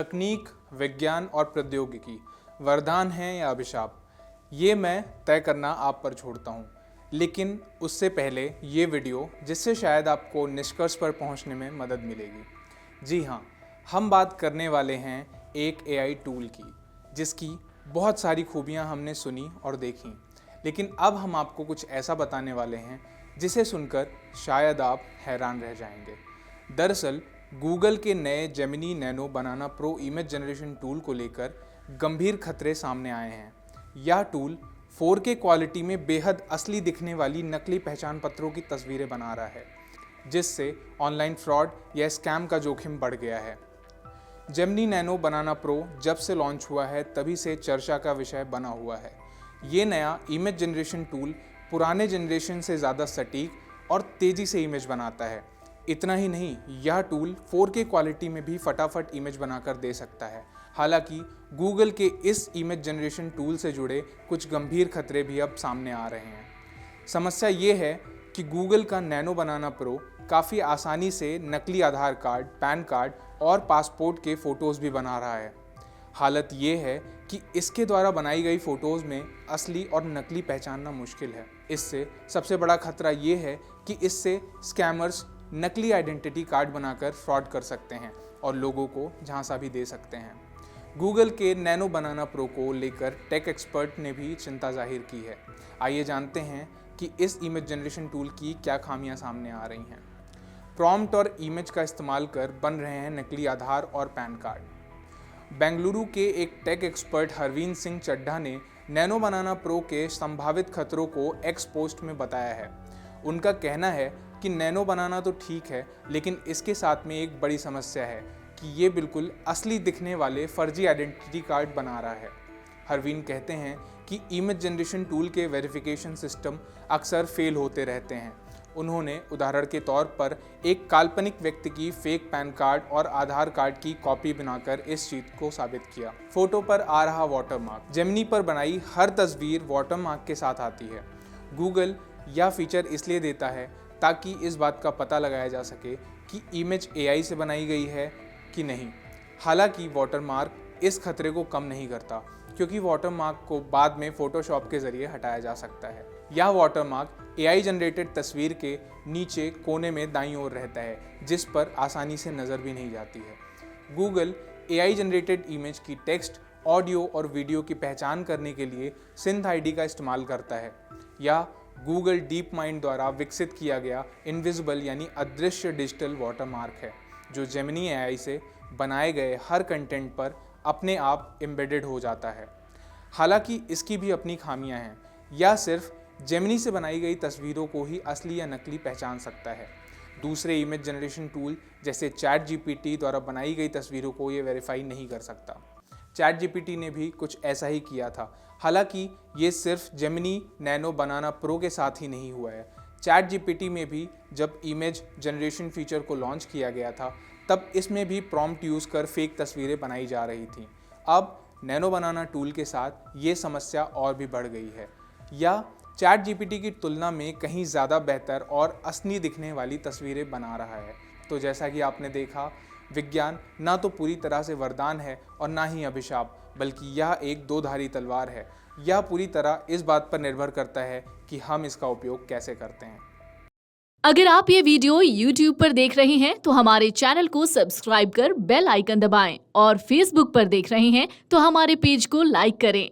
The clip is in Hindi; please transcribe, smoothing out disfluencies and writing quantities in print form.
तकनीक, विज्ञान और प्रौद्योगिकी वरदान है या अभिशाप, ये मैं तय करना आप पर छोड़ता हूँ। लेकिन उससे पहले ये वीडियो जिससे शायद आपको निष्कर्ष पर पहुँचने में मदद मिलेगी। जी हाँ, हम बात करने वाले हैं एक एआई टूल की, जिसकी बहुत सारी खूबियाँ हमने सुनी और देखी, लेकिन अब हम आपको कुछ ऐसा बताने वाले हैं जिसे सुनकर शायद आप हैरान रह जाएंगे। दरअसल गूगल के नए जेमिनी नैनो बनाना प्रो इमेज जनरेशन टूल को लेकर गंभीर खतरे सामने आए हैं। यह टूल 4K क्वालिटी में बेहद असली दिखने वाली नकली पहचान पत्रों की तस्वीरें बना रहा है, जिससे ऑनलाइन फ्रॉड या स्कैम का जोखिम बढ़ गया है। जेमिनी नैनो बनाना प्रो जब से लॉन्च हुआ है तभी से चर्चा का विषय बना हुआ है। ये नया इमेज जनरेशन टूल पुराने जनरेशन से ज़्यादा सटीक और तेज़ी से इमेज बनाता है। इतना ही नहीं, यह टूल 4K क्वालिटी में भी फटाफट इमेज बनाकर दे सकता है। हालांकि गूगल के इस इमेज जनरेशन टूल से जुड़े कुछ गंभीर खतरे भी अब सामने आ रहे हैं। समस्या ये है कि गूगल का नैनो बनाना प्रो काफ़ी आसानी से नकली आधार कार्ड, पैन कार्ड और पासपोर्ट के फ़ोटोज़ भी बना रहा है। हालत ये है कि इसके द्वारा बनाई गई फ़ोटोज़ में असली और नकली पहचानना मुश्किल है। इससे सबसे बड़ा खतरा ये है कि इससे स्कैमर्स नकली आइडेंटिटी कार्ड बनाकर फ्रॉड कर सकते हैं और लोगों को झांसा भी दे सकते हैं। गूगल के नैनो बनाना प्रो को लेकर टेक एक्सपर्ट ने भी चिंता जाहिर की है। आइए जानते हैं कि इस इमेज जनरेशन टूल की क्या खामियां सामने आ रही हैं। प्रॉम्प्ट और इमेज का इस्तेमाल कर बन रहे हैं नकली आधार और पैन कार्ड। बेंगलुरु के एक टेक एक्सपर्ट हरवीन सिंह चड्ढा ने नैनो बनाना प्रो के संभावित खतरों को एक्स पोस्ट में बताया है। उनका कहना है कि नैनो बनाना तो ठीक है, लेकिन इसके साथ में एक बड़ी समस्या है कि ये बिल्कुल असली दिखने वाले फर्जी आइडेंटिटी कार्ड बना रहा है। हरवीन कहते हैं कि इमेज जनरेशन टूल के वेरिफिकेशन सिस्टम अक्सर फेल होते रहते हैं। उन्होंने उदाहरण के तौर पर एक काल्पनिक व्यक्ति की फेक पैन कार्ड और आधार कार्ड की कॉपी बनाकर इस चीज को साबित किया। फोटो पर आ रहा वाटरमार्क। जेमिनी पर बनाई हर तस्वीर वाटरमार्क के साथ आती है। गूगल यह फीचर इसलिए देता है ताकि इस बात का पता लगाया जा सके कि इमेज एआई से बनाई गई है कि नहीं। हालांकि वाटरमार्क इस खतरे को कम नहीं करता, क्योंकि वाटरमार्क को बाद में फोटोशॉप के जरिए हटाया जा सकता है। यह वाटरमार्क एआई जनरेटेड तस्वीर के नीचे कोने में दाईं ओर रहता है, जिस पर आसानी से नज़र भी नहीं जाती है। गूगल एआई जनरेटेड इमेज की टेक्स्ट, ऑडियो और वीडियो की पहचान करने के लिए सिंथ आईडी का इस्तेमाल करता है। यह गूगल डीप माइंड द्वारा विकसित किया गया इनविजिबल यानी अदृश्य डिजिटल वाटरमार्क है, जो जेमिनी एआई से बनाए गए हर कंटेंट पर अपने आप एम्बेडेड हो जाता है। हालांकि इसकी भी अपनी खामियां हैं। यह सिर्फ जेमिनी से बनाई गई तस्वीरों को ही असली या नकली पहचान सकता है। दूसरे इमेज जनरेशन टूल जैसे चैट जीपीटी द्वारा बनाई गई तस्वीरों को ये वेरीफाई नहीं कर सकता। चैट जीपीटी ने भी कुछ ऐसा ही किया था। हालांकि ये सिर्फ जेमिनी नैनो बनाना प्रो के साथ ही नहीं हुआ है। चैट जीपीटी में भी जब इमेज जनरेशन फीचर को लॉन्च किया गया था, तब इसमें भी प्रॉम्प्ट यूज़ कर फेक तस्वीरें बनाई जा रही थीं। अब नैनो बनाना टूल के साथ ये समस्या और भी बढ़ गई है। या चैट जीपीटी की तुलना में कहीं ज़्यादा बेहतर और असली दिखने वाली तस्वीरें बना रहा है। तो जैसा कि आपने देखा, विज्ञान ना तो पूरी तरह से वरदान है और ना ही अभिशाप, बल्कि यह एक दो-धारी तलवार है। यह पूरी तरह इस बात पर निर्भर करता है कि हम इसका उपयोग कैसे करते हैं। अगर आप ये वीडियो YouTube पर देख रहे हैं तो हमारे चैनल को सब्सक्राइब कर बेल आइकन दबाएं, और Facebook पर देख रहे हैं तो हमारे पेज को लाइक करें।